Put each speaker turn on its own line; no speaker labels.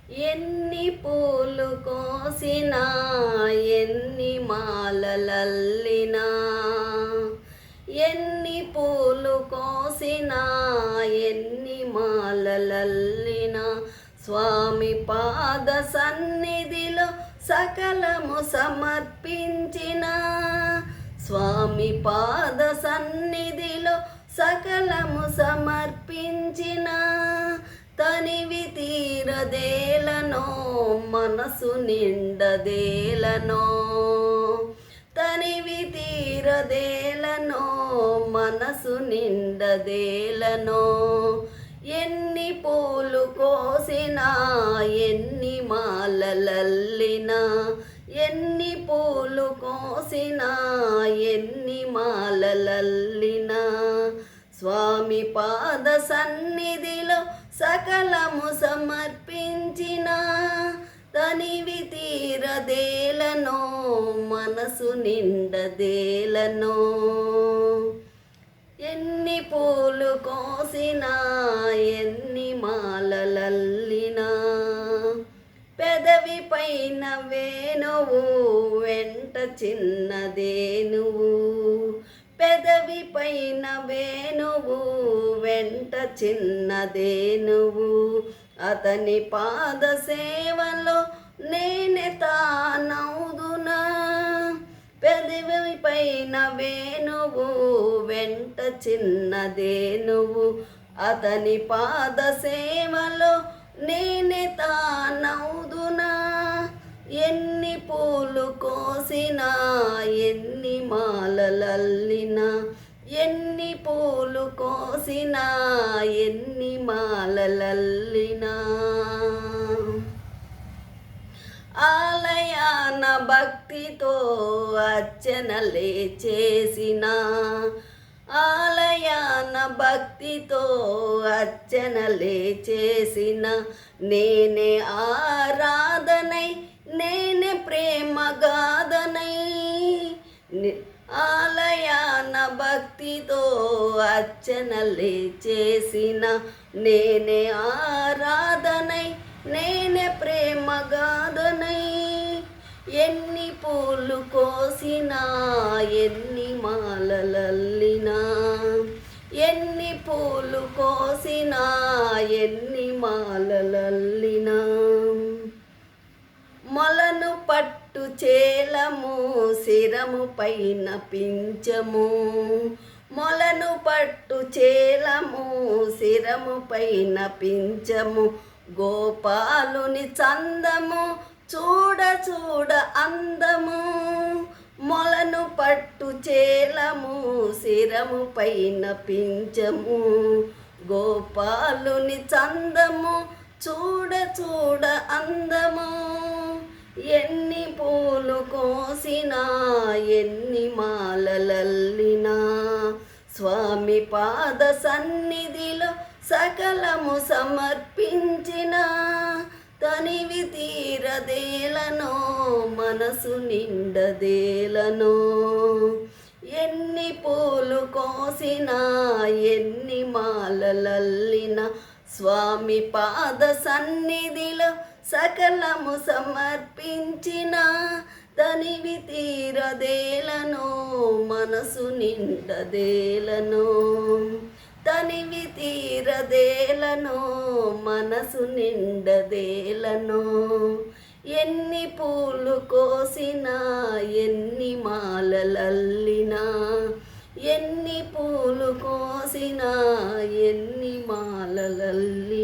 ఎన్ని పూలు కోసినా ఎన్ని మాలలల్లినా ఎన్ని పూలు కోసినా ఎన్ని మాలలల్లినా స్వామి పాద సన్నిధిలో సకలము సమర్పించిన స్వామి పాద సన్నిధిలో సకలము సమర్పించిన తనివి తీరదేలనో మనసు నిండదేలనో తనివి తీరదేలనో మనసు నిండదేలనో ఎన్ని పూలు కోసినా ఎన్ని మాలలల్లినా ఎన్ని పూలు కోసినా ఎన్ని మాలలల్లినా స్వామి పాద సన్నిధిలో సకలము సమర్పించిన తనివి తీరదేలనో మనసు నిండదేలనో ఎన్ని పూలు కోసినా ఎన్ని మాలలల్లినా పెదవి పైన వేణువు వెంట చిన్నదేనువు పెదవి పైన వేణువు వెంట చిన్నదేనువు అతని పాద సేవలో నేనే తానౌదునా పెదవి పైన వేణువు వెంట చిన్నదేనువు అతని పాద సేవలో నేనే తానౌదునా ఎన్ని పూలు కోసినా ఎన్ని మాలలల్లినా ఎన్ని పూలు కోసినా ఎన్ని మాలలల్లినా ఆలయాన భక్తితో అర్చనలే చేసిన ఆలయాన భక్తితో అర్చనలే చేసిన నేనే ఆరాధనై నేనే ప్రేమగాధనై ఆలయాన భక్తితో అర్చనలే చేసిన నేనే ఆరాధనై నేనే ప్రేమగాధనై ఎన్ని పూలు కోసినా ఎన్ని మాలలల్లినా ఎన్ని పూలు కోసినా ఎన్ని మాలలల్లినా మొలను పట్టు చేలము శిరము పైన పించము మొలను పట్టు చేలము శిరము పైన పించము గోపాలుని చందము చూడ చూడ అందము మొలను పట్టు చేలము శిరము పైన పించము గోపాలుని చందము చూడ చూడ అందము ఎన్ని పూలు కోసినా ఎన్ని మాలలల్లినా స్వామి పాద సన్నిధిలో సకలము సమర్పించిన తనివి తీరదేలనో మనసు నిండదేలనో ఎన్ని పూలు కోసినా ఎన్ని మాలలల్లినా స్వామి పాద సన్నిధిలో సకలము సమర్పించిన తనివి తీరదేలనో మనసు నిండదేలనో తనివి తీరదేలనో మనసు నిండదేలనో ఎన్ని పూలు కోసినా ఎన్ని మాలలల్లినా ఎన్ని పూలు కోసినా ఎన్ని మాలలల్లినా